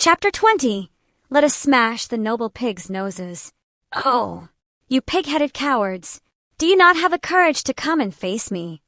Chapter 20. Let us smash the noble pigs' noses. Oh, you pig-headed cowards. Do you not have the courage to come and face me?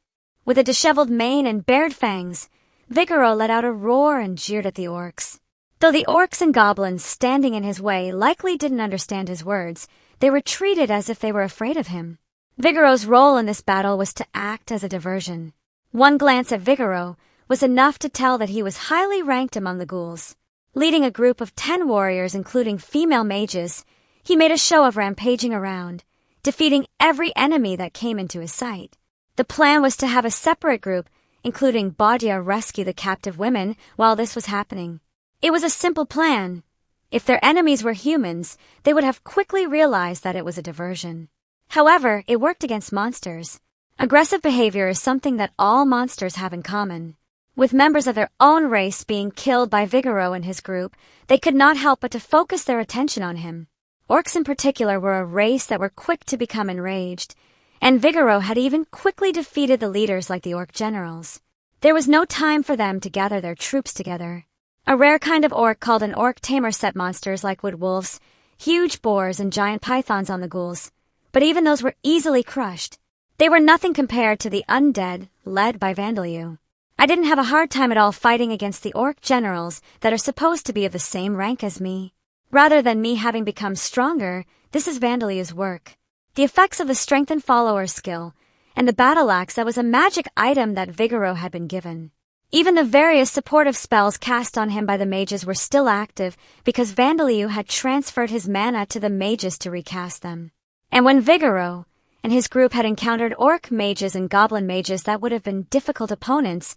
With a disheveled mane and bared fangs, Vigoro let out a roar and jeered at the orcs. Though the orcs and goblins standing in his way likely didn't understand his words, they retreated as if they were afraid of him. Vigoro's role in this battle was to act as a diversion. One glance at Vigoro was enough to tell that he was highly ranked among the ghouls. Leading a group of 10 warriors including female mages, he made a show of rampaging around, defeating every enemy that came into his sight. The plan was to have a separate group, including Baudia, rescue the captive women while this was happening. It was a simple plan. If their enemies were humans, they would have quickly realized that it was a diversion. However, it worked against monsters. Aggressive behavior is something that all monsters have in common. With members of their own race being killed by Vigoro and his group, they could not help but to focus their attention on him. Orcs in particular were a race that were quick to become enraged, and Vigoro had even quickly defeated the leaders like the orc generals. There was no time for them to gather their troops together. A rare kind of orc called an orc tamer set monsters like wood wolves, huge boars, and giant pythons on the ghouls, but even those were easily crushed. They were nothing compared to the undead led by Vandaliu. I didn't have a hard time at all fighting against the orc generals that are supposed to be of the same rank as me. Rather than me having become stronger, this is Vandaliu's work. The effects of the strengthened follower skill, and the battle axe that was a magic item that Vigoro had been given. Even the various supportive spells cast on him by the mages were still active because Vandaliu had transferred his mana to the mages to recast them. And when Vigoro and his group had encountered orc mages and goblin mages that would have been difficult opponents,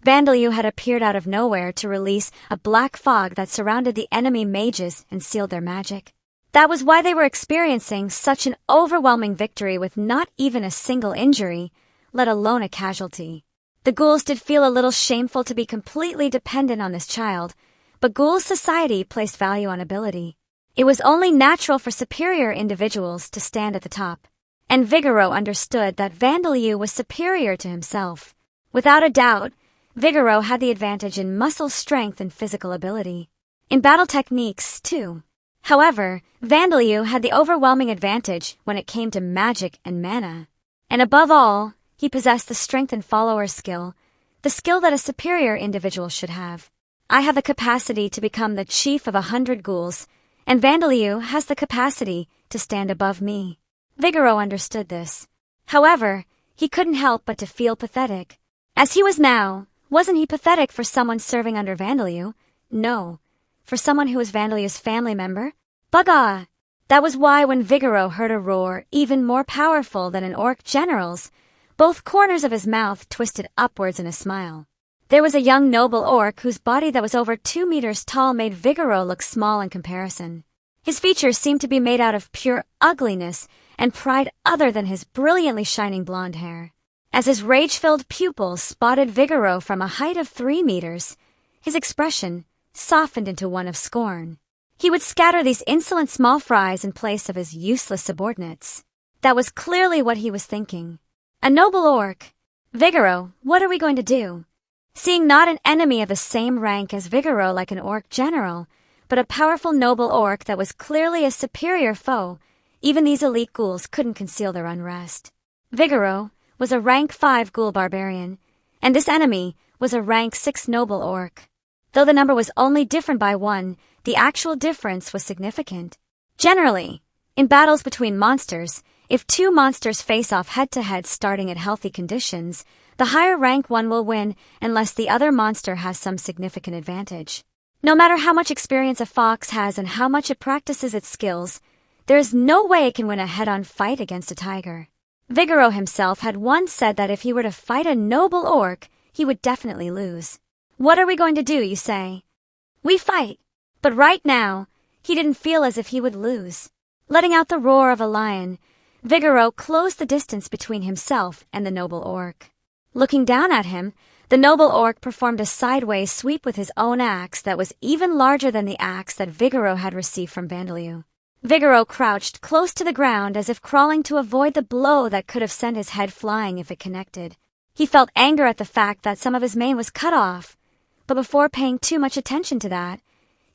Vandaliu had appeared out of nowhere to release a black fog that surrounded the enemy mages and sealed their magic. That was why they were experiencing such an overwhelming victory with not even a single injury, let alone a casualty. The ghouls did feel a little shameful to be completely dependent on this child, but ghoul society placed value on ability. It was only natural for superior individuals to stand at the top, and Vigoro understood that Vandaliu was superior to himself. Without a doubt, Vigoro had the advantage in muscle strength and physical ability. In battle techniques, too. However, Vandaliu had the overwhelming advantage when it came to magic and mana. And above all, he possessed the strength and follower skill, the skill that a superior individual should have. I have the capacity to become the chief of 100 ghouls, and Vandaliu has the capacity to stand above me. Vigoro understood this. However, he couldn't help but to feel pathetic. As he was now, wasn't he pathetic for someone serving under Vandaliu? No. For someone who was Vandaliu's family member? Bugah! That was why when Vigoro heard a roar even more powerful than an orc general's, both corners of his mouth twisted upwards in a smile. There was a young noble orc whose body that was over 2 meters tall made Vigoro look small in comparison. His features seemed to be made out of pure ugliness and pride other than his brilliantly shining blonde hair. As his rage-filled pupils spotted Vigoro from a height of 3 meters, his expression softened into one of scorn. He would scatter these insolent small fries in place of his useless subordinates. That was clearly what he was thinking. A noble orc. Vigoro, what are we going to do? Seeing not an enemy of the same rank as Vigoro like an orc general, but a powerful noble orc that was clearly a superior foe, even these elite ghouls couldn't conceal their unrest. Vigoro was a rank 5 ghoul barbarian, and this enemy was a rank 6 noble orc. Though the number was only different by 1, the actual difference was significant. Generally, in battles between monsters, if 2 monsters face off head-to-head starting at healthy conditions, the higher rank one will win unless the other monster has some significant advantage. No matter how much experience a fox has and how much it practices its skills, there is no way it can win a head-on fight against a tiger. Vigoro himself had once said that if he were to fight a noble orc, he would definitely lose. What are we going to do, you say? We fight. But right now, he didn't feel as if he would lose. Letting out the roar of a lion, Vigoro closed the distance between himself and the noble orc. Looking down at him, the noble orc performed a sideways sweep with his own axe that was even larger than the axe that Vigoro had received from Vandaliu. Vigoro crouched close to the ground as if crawling to avoid the blow that could have sent his head flying if it connected. He felt anger at the fact that some of his mane was cut off, but before paying too much attention to that,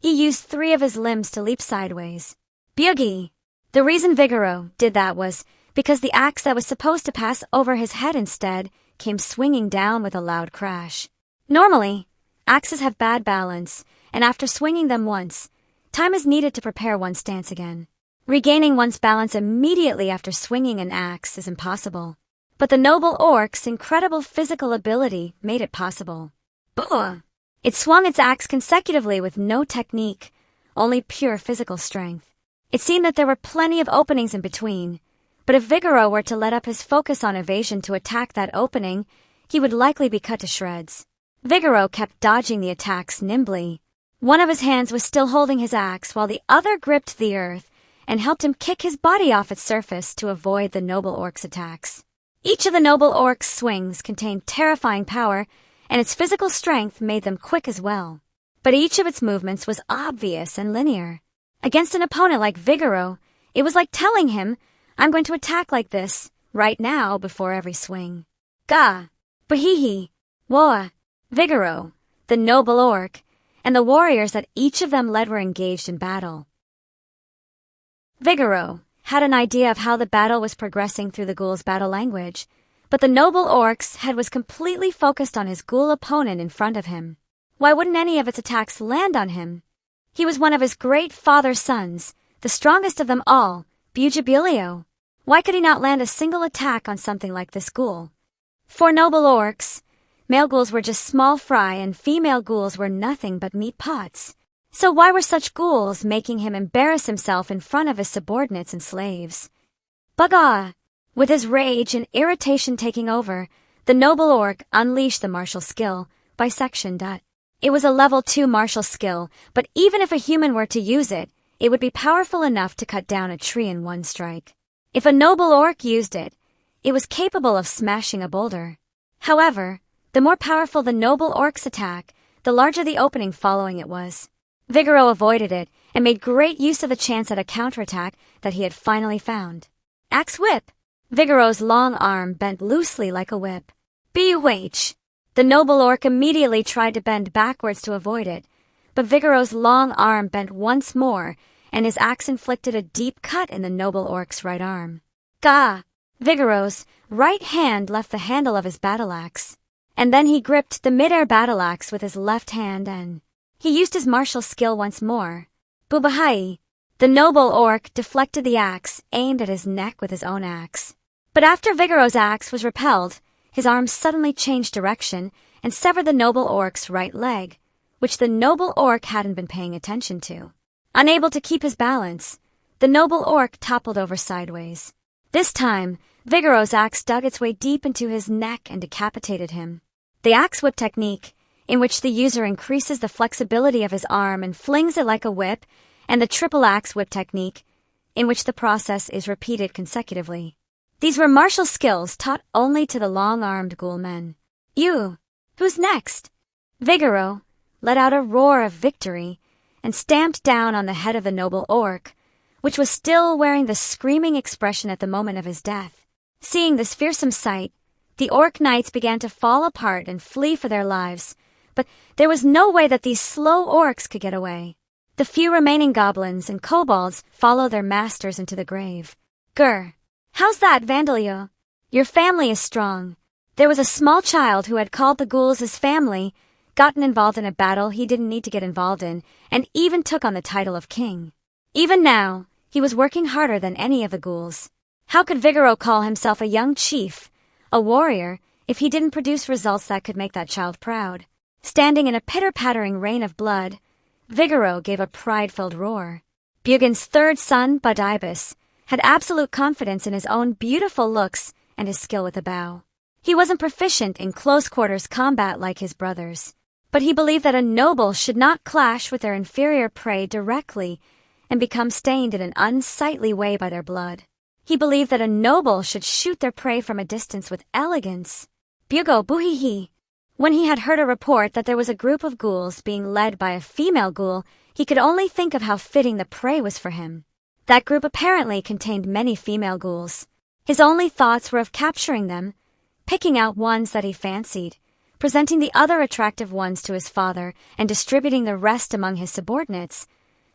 He used 3 of his limbs to leap sideways. Boogie! The reason Vigoro did that was because the axe that was supposed to pass over his head instead came swinging down with a loud crash. Normally, axes have bad balance, and after swinging them once, time is needed to prepare one's stance again. Regaining one's balance immediately after swinging an axe is impossible. But the noble orc's incredible physical ability made it possible. Boom! It swung its axe consecutively with no technique, only pure physical strength. It seemed that there were plenty of openings in between, but if Vigoro were to let up his focus on evasion to attack that opening, he would likely be cut to shreds. Vigoro kept dodging the attacks nimbly. One of his hands was still holding his axe while the other gripped the earth and helped him kick his body off its surface to avoid the noble orc's attacks. Each of the noble orc's swings contained terrifying power, and its physical strength made them quick as well. But each of its movements was obvious and linear. Against an opponent like Vigoro, it was like telling him, I'm going to attack like this, right now, before every swing. Ga! Bahihi! Woa! Vigoro, the noble orc, and the warriors that each of them led were engaged in battle. Vigoro had an idea of how the battle was progressing through the ghoul's battle language, but the noble orc's head was completely focused on his ghoul opponent in front of him. Why wouldn't any of its attacks land on him? He was one of his great father's sons, the strongest of them all, Bujabilio. Why could he not land a single attack on something like this ghoul? For noble orcs, male ghouls were just small fry and female ghouls were nothing but meat pots. So why were such ghouls making him embarrass himself in front of his subordinates and slaves? Baga! With his rage and irritation taking over, the noble orc unleashed the martial skill, Bisection. It was a level 2 martial skill, but even if a human were to use it, it would be powerful enough to cut down a tree in one strike. If a noble orc used it, it was capable of smashing a boulder. However, the more powerful the noble orc's attack, the larger the opening following it was. Vigoro avoided it and made great use of the chance at a counterattack that he had finally found. Axe whip! Vigoro's long arm bent loosely like a whip. B-H! The noble orc immediately tried to bend backwards to avoid it, but Vigoro's long arm bent once more, and his axe inflicted a deep cut in the noble orc's right arm. Ga! Vigoro's right hand left the handle of his battle axe, and then he gripped the mid-air battle axe with his left hand and he used his martial skill once more. Bubahai! The noble orc deflected the axe, aimed at his neck with his own axe. But after Vigoro's axe was repelled, his arm suddenly changed direction and severed the noble orc's right leg, which the noble orc hadn't been paying attention to. Unable to keep his balance, the noble orc toppled over sideways. This time, Vigoro's axe dug its way deep into his neck and decapitated him. The axe whip technique, in which the user increases the flexibility of his arm and flings it like a whip, and the triple axe whip technique, in which the process is repeated consecutively. These were martial skills taught only to the long-armed ghoul men. You! Who's next? Vigoro let out a roar of victory and stamped down on the head of the noble orc, which was still wearing the screaming expression at the moment of his death. Seeing this fearsome sight, the orc knights began to fall apart and flee for their lives, but there was no way that these slow orcs could get away. The few remaining goblins and kobolds followed their masters into the grave. Grr! How's that, Vandalio? Your family is strong. There was a small child who had called the ghouls his family, gotten involved in a battle he didn't need to get involved in, and even took on the title of king. Even now, he was working harder than any of the ghouls. How could Vigoro call himself a young chief, a warrior, if he didn't produce results that could make that child proud? Standing in a pitter-pattering rain of blood, Vigoro gave a pride-filled roar. Bugin's third son, Badibus, had absolute confidence in his own beautiful looks and his skill with a bow. He wasn't proficient in close-quarters combat like his brothers, but he believed that a noble should not clash with their inferior prey directly and become stained in an unsightly way by their blood. He believed that a noble should shoot their prey from a distance with elegance. Bugo buhihi! When he had heard a report that there was a group of ghouls being led by a female ghoul, he could only think of how fitting the prey was for him. That group apparently contained many female ghouls. His only thoughts were of capturing them, picking out ones that he fancied, presenting the other attractive ones to his father and distributing the rest among his subordinates,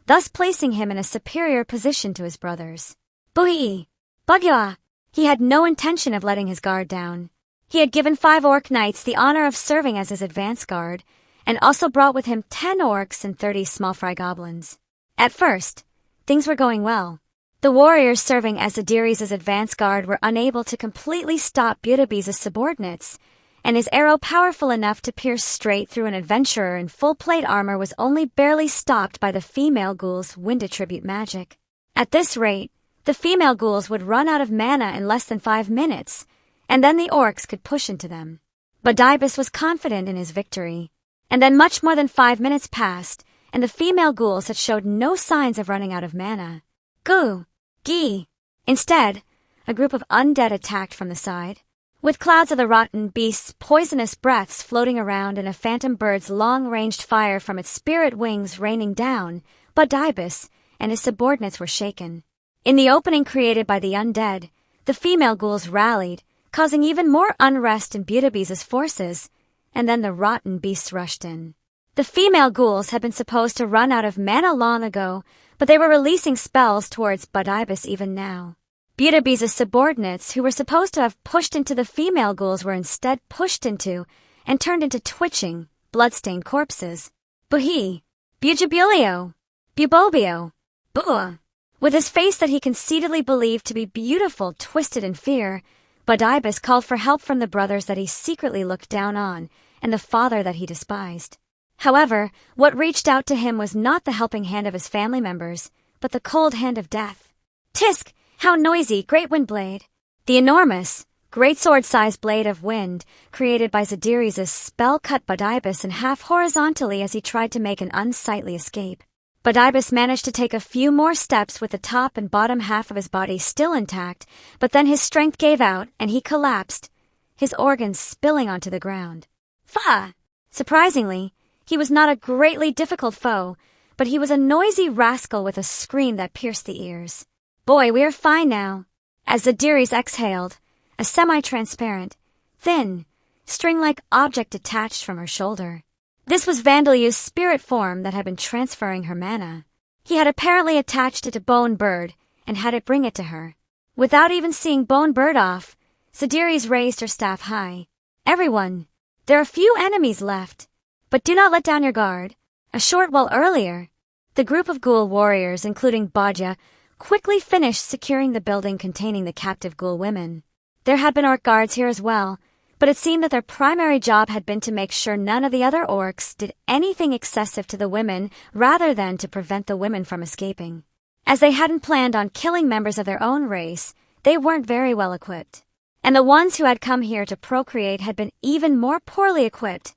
thus placing him in a superior position to his brothers. Bui! Bugya! He had no intention of letting his guard down. He had given 5 orc knights the honor of serving as his advance guard, and also brought with him 10 orcs and 30 small fry goblins. At first, things were going well. The warriors serving as Zadiri's advance guard were unable to completely stop Butabi's subordinates, and his arrow powerful enough to pierce straight through an adventurer in full plate armor was only barely stopped by the female ghoul's wind attribute magic. At this rate, the female ghouls would run out of mana in less than 5 minutes, and then the orcs could push into them. Badibus was confident in his victory. And then much more than 5 minutes passed, and the female ghouls had showed no signs of running out of mana. Goo! Gee! Instead, a group of undead attacked from the side. With clouds of the rotten beast's poisonous breaths floating around and a phantom bird's long-ranged fire from its spirit wings raining down, Badibus and his subordinates were shaken. In the opening created by the undead, the female ghouls rallied, causing even more unrest in Butabi's forces, and then the rotten beasts rushed in. The female ghouls had been supposed to run out of mana long ago, but they were releasing spells towards Badibus even now. Butabi's subordinates, who were supposed to have pushed into the female ghouls, were instead pushed into and turned into twitching, blood-stained corpses. Buhi! Bujabulio! Bubobio! Bua! With his face that he conceitedly believed to be beautiful twisted in fear, Badibus called for help from the brothers that he secretly looked down on, and the father that he despised. However, what reached out to him was not the helping hand of his family members, but the cold hand of death. Tisk! How noisy, great wind blade! The enormous, great sword-sized blade of wind, created by Zadiri's spell, cut Badibus in half horizontally as he tried to make an unsightly escape. Badibus managed to take a few more steps with the top and bottom half of his body still intact, but then his strength gave out and he collapsed, his organs spilling onto the ground. Fa! Surprisingly, he was not a greatly difficult foe, but he was a noisy rascal with a scream that pierced the ears. Boy, we are fine now. As Zadiri's exhaled, a semi-transparent, thin, string-like object detached from her shoulder. This was Vandaliu's spirit form that had been transferring her mana. He had apparently attached it to Bone Bird and had it bring it to her. Without even seeing Bone Bird off, Zadiri's raised her staff high. Everyone, there are few enemies left, but do not let down your guard. A short while earlier, the group of ghoul warriors, including Bajia, quickly finished securing the building containing the captive ghoul women. There had been orc guards here as well, but it seemed that their primary job had been to make sure none of the other orcs did anything excessive to the women rather than to prevent the women from escaping. As they hadn't planned on killing members of their own race, they weren't very well equipped. And the ones who had come here to procreate had been even more poorly equipped.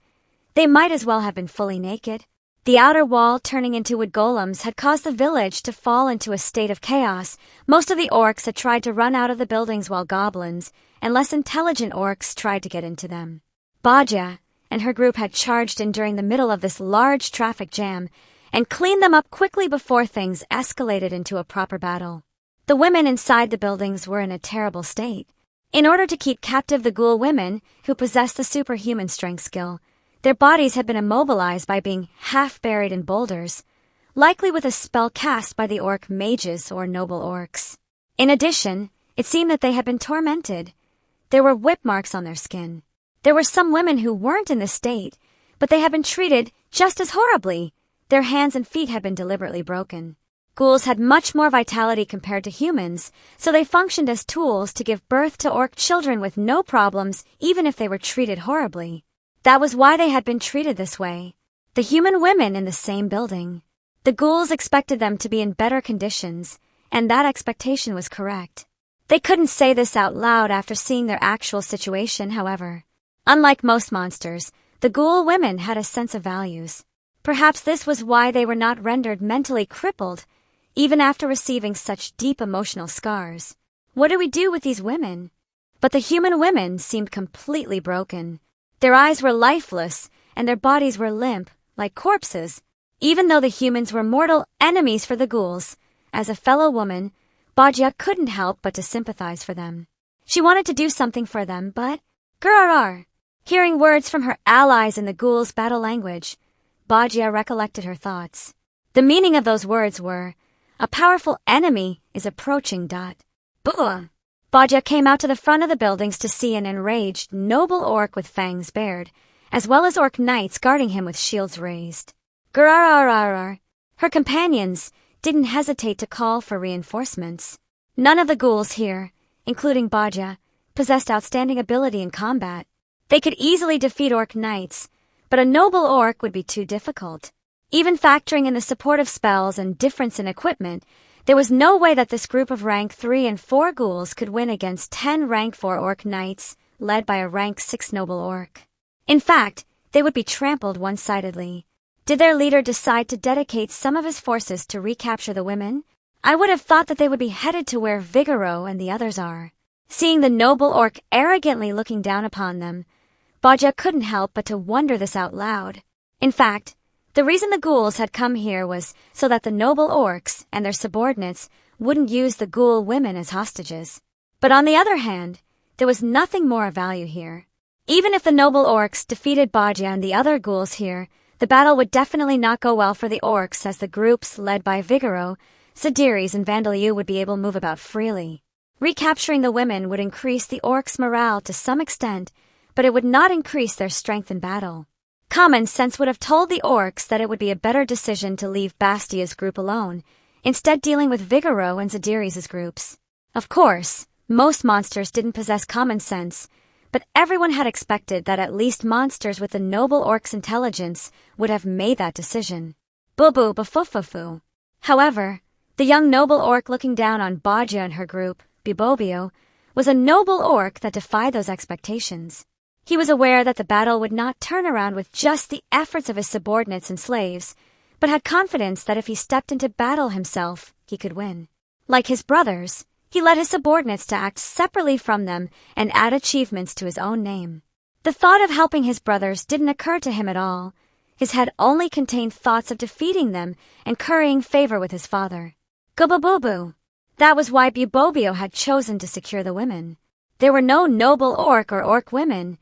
They might as well have been fully naked. The outer wall turning into wood golems had caused the village to fall into a state of chaos. Most of the orcs had tried to run out of the buildings while goblins and less intelligent orcs tried to get into them. Bajia and her group had charged in during the middle of this large traffic jam and cleaned them up quickly before things escalated into a proper battle. The women inside the buildings were in a terrible state. In order to keep captive the ghoul women, who possessed the superhuman strength skill, their bodies had been immobilized by being half buried in boulders, likely with a spell cast by the orc mages or noble orcs. In addition, it seemed that they had been tormented. There were whip marks on their skin. There were some women who weren't in this state, but they had been treated just as horribly. Their hands and feet had been deliberately broken. Ghouls had much more vitality compared to humans, so they functioned as tools to give birth to orc children with no problems, even if they were treated horribly. That was why they had been treated this way. The human women in the same building. The ghouls expected them to be in better conditions, and that expectation was correct. They couldn't say this out loud after seeing their actual situation, however. Unlike most monsters, the ghoul women had a sense of values. Perhaps this was why they were not rendered mentally crippled, even after receiving such deep emotional scars. What do we do with these women? But the human women seemed completely broken. Their eyes were lifeless, and their bodies were limp, like corpses. Even though the humans were mortal enemies for the ghouls, as a fellow woman, Bajia couldn't help but to sympathize for them. She wanted to do something for them, but, Gurarar! Hearing words from her allies in the ghouls' battle language, Bajia recollected her thoughts. The meaning of those words were, "A powerful enemy is approaching. Buh! Bajia came out to the front of the buildings to see an enraged, noble orc with fangs bared, as well as orc knights guarding him with shields raised. Grrrrrrrr. Her companions didn't hesitate to call for reinforcements. None of the ghouls here, including Bajia, possessed outstanding ability in combat. They could easily defeat orc knights, but a noble orc would be too difficult. Even factoring in the supportive spells and difference in equipment, there was no way that this group of rank 3 and 4 ghouls could win against 10 rank 4 orc knights led by a rank 6 noble orc. In fact, they would be trampled one-sidedly. Did their leader decide to dedicate some of his forces to recapture the women? I would have thought that they would be headed to where Vigoro and the others are. Seeing the noble orc arrogantly looking down upon them, Bajia couldn't help but to wonder this out loud. In fact, the reason the ghouls had come here was so that the noble orcs and their subordinates wouldn't use the ghoul women as hostages. But on the other hand, there was nothing more of value here. Even if the noble orcs defeated Bajia and the other ghouls here, the battle would definitely not go well for the orcs, as the groups led by Vigoro, Sadiris, and Vandaliu would be able to move about freely. Recapturing the women would increase the orcs' morale to some extent, but it would not increase their strength in battle. Common sense would have told the orcs that it would be a better decision to leave Bastia's group alone, instead dealing with Vigoro and Sadiris' groups. Of course, most monsters didn't possess common sense, but everyone had expected that at least monsters with the noble orc's intelligence would have made that decision. Boo-boo bafufufu. However, the young noble orc looking down on Bajia and her group, Bibobio, was a noble orc that defied those expectations. He was aware that the battle would not turn around with just the efforts of his subordinates and slaves, but had confidence that if he stepped into battle himself, he could win. Like his brothers, he led his subordinates to act separately from them and add achievements to his own name. The thought of helping his brothers didn't occur to him at all. His head only contained thoughts of defeating them and currying favor with his father. Gobobobu. That was why Bubobio had chosen to secure the women. There were no noble orc or orc women.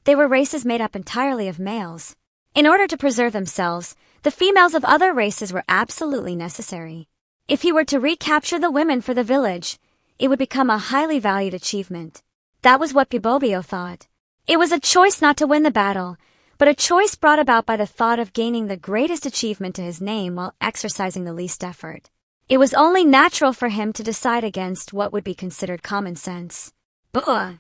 They were races made up entirely of males. In order to preserve themselves, the females of other races were absolutely necessary. If he were to recapture the women for the village, it would become a highly valued achievement. That was what Bibobio thought. It was a choice not to win the battle, but a choice brought about by the thought of gaining the greatest achievement to his name while exercising the least effort. It was only natural for him to decide against what would be considered common sense. Buh!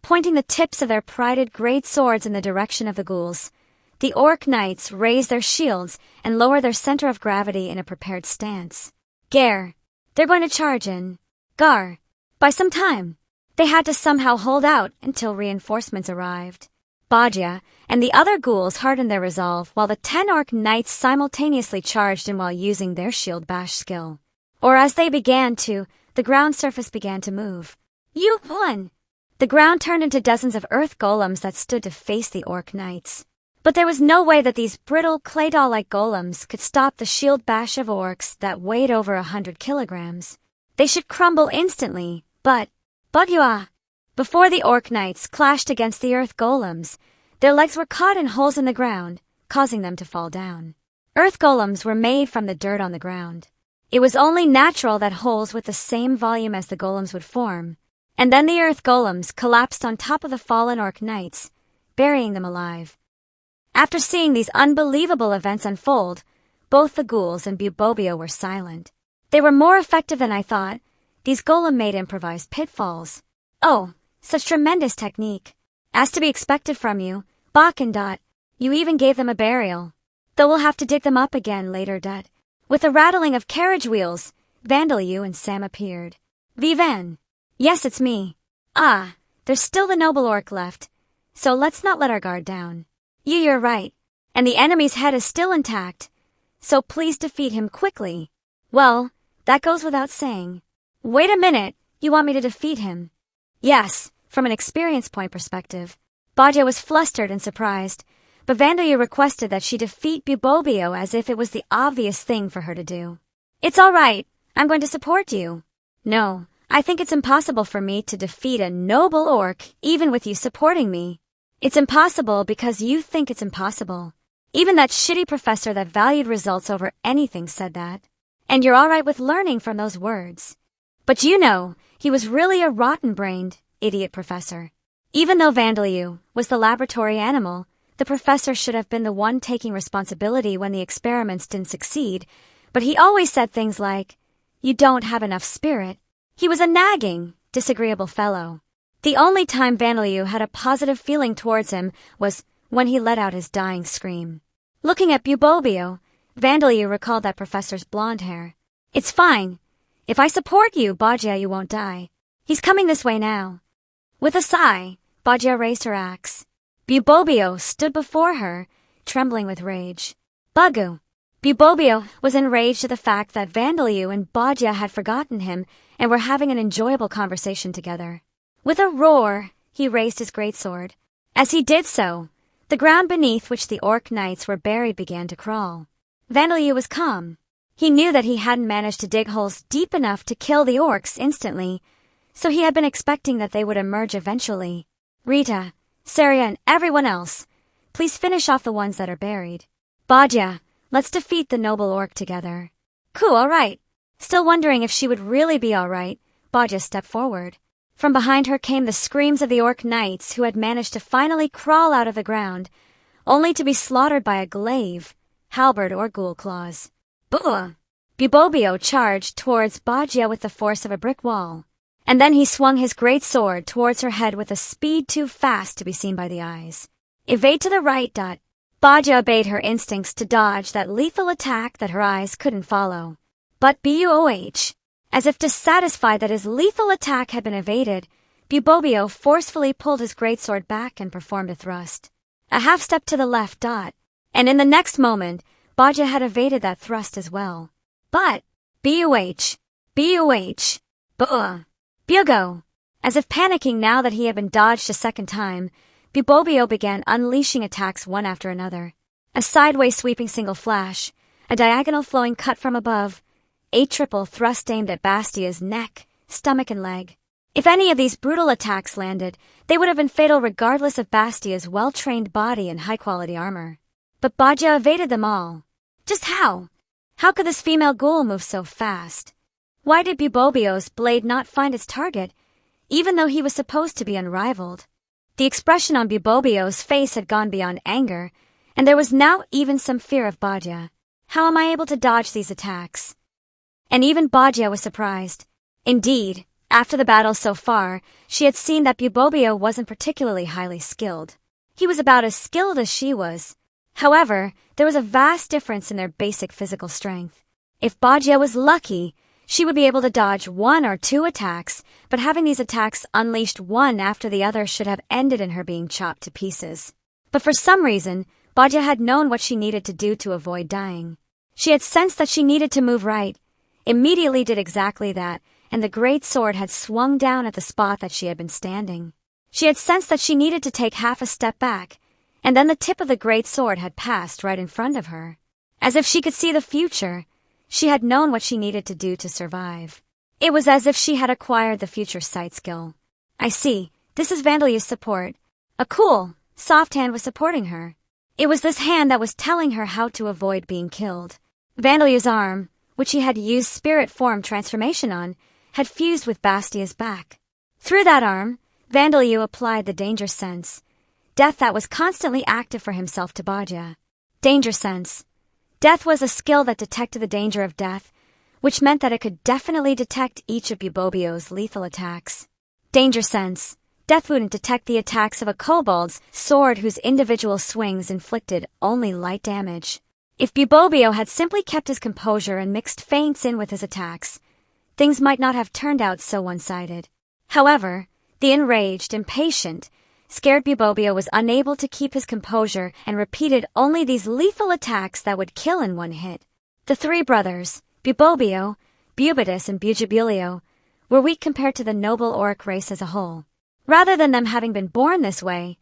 Pointing the tips of their prided great swords in the direction of the ghouls, the orc knights raised their shields and lowered their center of gravity in a prepared stance. Gare, they're going to charge in. Gar, by some time. They had to somehow hold out until reinforcements arrived. Bajia and the other ghouls hardened their resolve while the 10 orc knights simultaneously charged in while using their shield bash skill. Or as they began to, the ground surface began to move. You won! The ground turned into dozens of earth golems that stood to face the orc knights. But there was no way that these brittle, clay doll-like golems could stop the shield bash of orcs that weighed over 100 kilograms. They should crumble instantly, but before the orc knights clashed against the earth golems, their legs were caught in holes in the ground, causing them to fall down. Earth golems were made from the dirt on the ground. It was only natural that holes with the same volume as the golems would form, and then the earth golems collapsed on top of the fallen orc knights, burying them alive. After seeing these unbelievable events unfold, both the ghouls and Bubobio were silent. They were more effective than I thought. These golem made improvised pitfalls. Oh, such tremendous technique. As to be expected from you, Bach and Dot, you even gave them a burial. Though we'll have to dig them up again later, Dot. With a rattling of carriage wheels, Vandaliu and Sam appeared. Vivan. Yes, it's me. Ah, there's still the noble orc left, so let's not let our guard down. You're right, and the enemy's head is still intact, so please defeat him quickly. Well, that goes without saying. Wait a minute, you want me to defeat him? Yes, from an experience point perspective. Bajia was flustered and surprised, but Vandaliu requested that she defeat Bubobio as if it was the obvious thing for her to do. It's all right, I'm going to support you. No, I think it's impossible for me to defeat a noble orc even with you supporting me. It's impossible because you think it's impossible. Even that shitty professor that valued results over anything said that. And you're alright with learning from those words. But you know, he was really a rotten-brained, idiot professor. Even though Vandaliu was the laboratory animal, the professor should have been the one taking responsibility when the experiments didn't succeed, but he always said things like, "You don't have enough spirit." He was a nagging, disagreeable fellow. The only time Vandaliu had a positive feeling towards him was when he let out his dying scream. Looking at Bubobio, Vandaliu recalled that professor's blonde hair. "It's fine. If I support you, Bajia, you won't die. He's coming this way now." With a sigh, Bajia raised her axe. Bubobio stood before her, trembling with rage. Bugu. Bubobio was enraged at the fact that Vandaliu and Bajia had forgotten him and were having an enjoyable conversation together. With a roar, he raised his greatsword. As he did so, the ground beneath which the orc knights were buried began to crawl. Vandaliu was calm. He knew that he hadn't managed to dig holes deep enough to kill the orcs instantly, so he had been expecting that they would emerge eventually. Rita, Saria, and everyone else, please finish off the ones that are buried. Bajia, let's defeat the noble orc together. Cool, alright. Still wondering if she would really be alright, Bajia stepped forward. From behind her came the screams of the orc knights who had managed to finally crawl out of the ground, only to be slaughtered by a glaive, halberd, or ghoul claws. Buh! Bubobio charged towards Bajia with the force of a brick wall, and then he swung his great sword towards her head with a speed too fast to be seen by the eyes. Evade to the right. Bajia obeyed her instincts to dodge that lethal attack that her eyes couldn't follow. But Buoh! As if dissatisfied that his lethal attack had been evaded, Bubobio forcefully pulled his greatsword back and performed a thrust. A half step to the left. And in the next moment, Bajia had evaded that thrust as well. But, Buh! Bugo! As if panicking now that he had been dodged a second time, Bubobio began unleashing attacks one after another. A sideways sweeping single flash, a diagonal flowing cut from above, a triple thrust aimed at Bastia's neck, stomach, and leg. If any of these brutal attacks landed, they would have been fatal regardless of Bastia's well-trained body and high-quality armor. But Bajia evaded them all. Just how? How could this female ghoul move so fast? Why did Bubobio's blade not find its target, even though he was supposed to be unrivaled? The expression on Bubobio's face had gone beyond anger, and there was now even some fear of Bajia. How am I able to dodge these attacks? And even Bajia was surprised. Indeed, after the battle so far, she had seen that Bubobio wasn't particularly highly skilled. He was about as skilled as she was. However, there was a vast difference in their basic physical strength. If Bajia was lucky, she would be able to dodge one or two attacks, but having these attacks unleashed one after the other should have ended in her being chopped to pieces. But for some reason, Bajia had known what she needed to do to avoid dying. She had sensed that she needed to move right, immediately did exactly that, and the great sword had swung down at the spot that she had been standing. She had sensed that she needed to take half a step back, and then the tip of the great sword had passed right in front of her. As if she could see the future, she had known what she needed to do to survive. It was as if she had acquired the future sight skill. I see, this is Vandaliu's support. A cool, soft hand was supporting her. It was this hand that was telling her how to avoid being killed. Vandaliu's arm, which he had used spirit form transformation on, had fused with Bastia's back. Through that arm, Vandaliu applied the danger sense, death that was constantly active for himself to Bajia. Danger sense. Death was a skill that detected the danger of death, which meant that it could definitely detect each of Bubobio's lethal attacks. Danger sense. Death wouldn't detect the attacks of a kobold's sword whose individual swings inflicted only light damage. If Bubobio had simply kept his composure and mixed feints in with his attacks, things might not have turned out so one-sided. However, the enraged, impatient, scared Bubobio was unable to keep his composure and repeated only these lethal attacks that would kill in one hit. The three brothers, Bubobio, Bubidus, and Bujabulio, were weak compared to the noble orc race as a whole. Rather than them having been born this way,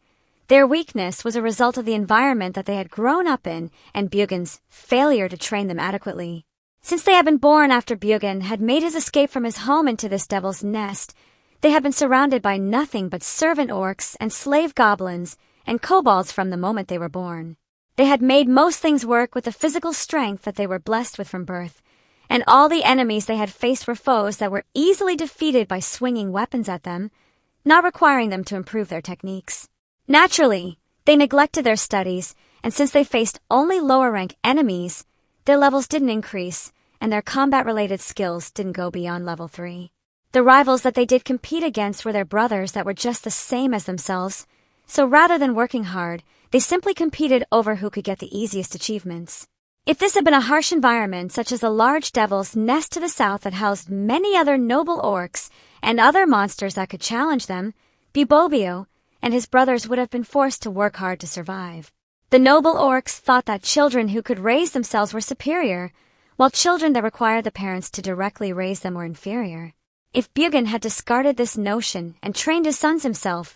their weakness was a result of the environment that they had grown up in and Bugin's failure to train them adequately. Since they had been born after Bugin had made his escape from his home into this devil's nest, they had been surrounded by nothing but servant orcs and slave goblins and kobolds from the moment they were born. They had made most things work with the physical strength that they were blessed with from birth, and all the enemies they had faced were foes that were easily defeated by swinging weapons at them, not requiring them to improve their techniques. Naturally, they neglected their studies, and since they faced only lower-rank enemies, their levels didn't increase, and their combat-related skills didn't go beyond level 3. The rivals that they did compete against were their brothers that were just the same as themselves, so rather than working hard, they simply competed over who could get the easiest achievements. If this had been a harsh environment such as a large devil's nest to the south that housed many other noble orcs and other monsters that could challenge them, Bibobio and his brothers would have been forced to work hard to survive. The noble orcs thought that children who could raise themselves were superior, while children that required the parents to directly raise them were inferior. If Bugin had discarded this notion and trained his sons himself,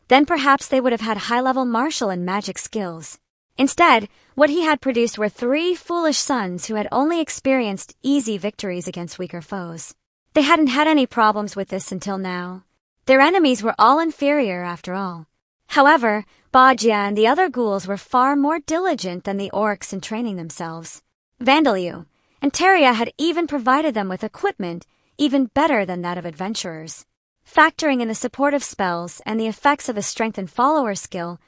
then perhaps they would have had high-level martial and magic skills. Instead, what he had produced were 3 foolish sons who had only experienced easy victories against weaker foes. They hadn't had any problems with this until now. Their enemies were all inferior after all. However, Bajia and the other ghouls were far more diligent than the orcs in training themselves. Vandaliu and Teria had even provided them with equipment even better than that of adventurers. Factoring in the supportive spells and the effects of the strengthened follower skill,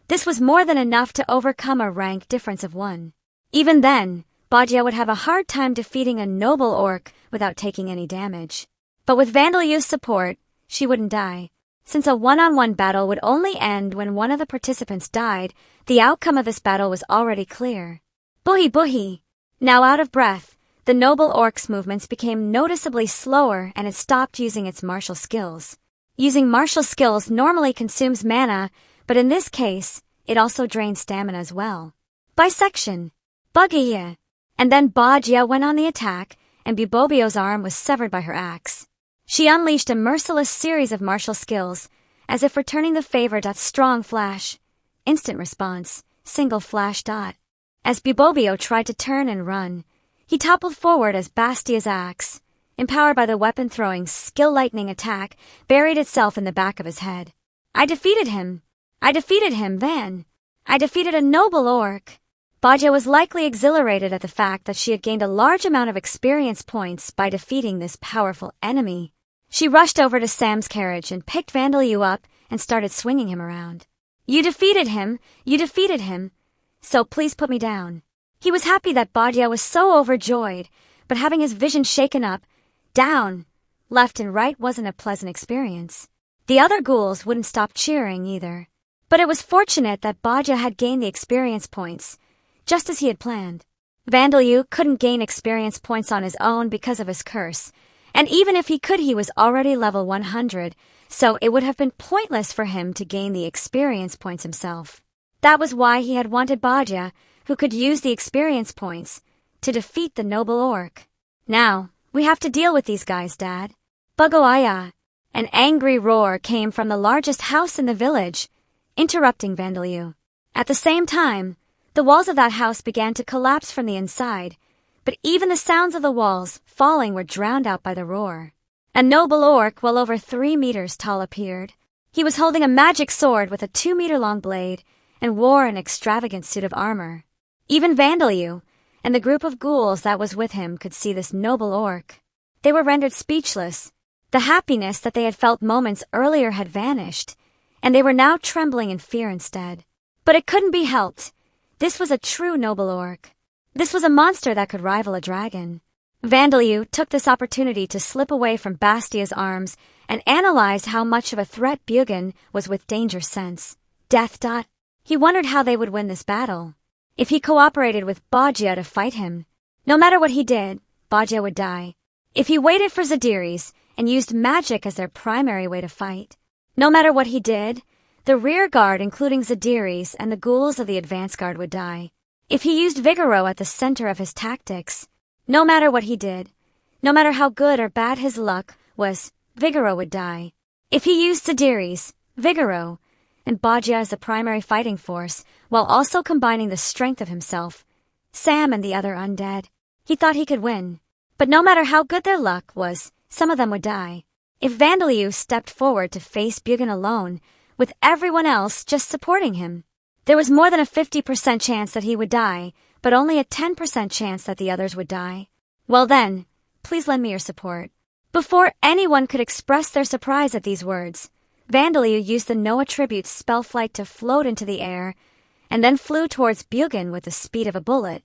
this was more than enough to overcome a rank difference of 1. Even then, Bajia would have a hard time defeating a noble orc without taking any damage. But with Vandaliu's support, she wouldn't die. Since a one-on-one battle would only end when one of the participants died, the outcome of this battle was already clear. Buhi buhi! Now out of breath, the noble orc's movements became noticeably slower and it stopped using its martial skills. Using martial skills normally consumes mana, but in this case, it also drains stamina as well. Bisection. Bughiya. And then Bajia went on the attack, and Bibobio's arm was severed by her axe. She unleashed a merciless series of martial skills, as if returning the favor. Strong flash. Instant response. Single flash. As Bibobio tried to turn and run, he toppled forward as Bastia's axe, empowered by the weapon-throwing skill lightning attack, buried itself in the back of his head. I defeated him, Van. I defeated a noble orc. Bajia was likely exhilarated at the fact that she had gained a large amount of experience points by defeating this powerful enemy. She rushed over to Sam's carriage and picked Vandaliu up and started swinging him around. You defeated him, so please put me down. He was happy that Bajia was so overjoyed, but having his vision shaken up, down, left and right wasn't a pleasant experience. The other ghouls wouldn't stop cheering either. But it was fortunate that Bajia had gained the experience points, just as he had planned. Vandaliu couldn't gain experience points on his own because of his curse, and even if he could, he was already level 100, so it would have been pointless for him to gain the experience points himself. That was why he had wanted Bajia, who could use the experience points, to defeat the noble orc. Now, we have to deal with these guys, Dad. Bugoaya. An angry roar came from the largest house in the village, interrupting Vandaliu. At the same time, the walls of that house began to collapse from the inside, but even the sounds of the walls falling were drowned out by the roar. A noble orc well over 3 meters tall appeared. He was holding a magic sword with a 2-meter-long blade and wore an extravagant suit of armor. Even Vandaliu and the group of ghouls that was with him could see this noble orc. They were rendered speechless. The happiness that they had felt moments earlier had vanished, and they were now trembling in fear instead. But it couldn't be helped. This was a true noble orc. This was a monster that could rival a dragon. Vandaliu took this opportunity to slip away from Bastia's arms and analyzed how much of a threat Bugin was with danger sense. Death. He wondered how they would win this battle. If he cooperated with Bajia to fight him, no matter what he did, Bajia would die. If he waited for Zadiris and used magic as their primary way to fight, no matter what he did, the rear guard, including Zadiris and the ghouls of the advance guard, would die. If he used Vigoro at the center of his tactics, no matter what he did, no matter how good or bad his luck was, Vigoro would die. If he used Zadiris, Vigoro, and Bajia as the primary fighting force, while also combining the strength of himself, Sam and the other undead, he thought he could win. But no matter how good their luck was, some of them would die. If Vandaliu stepped forward to face Bugin alone, with everyone else just supporting him. There was more than a 50% chance that he would die, but only a 10% chance that the others would die. Well then, please lend me your support. Before anyone could express their surprise at these words, Vandalay used the no attribute spell flight to float into the air, and then flew towards Bugin with the speed of a bullet.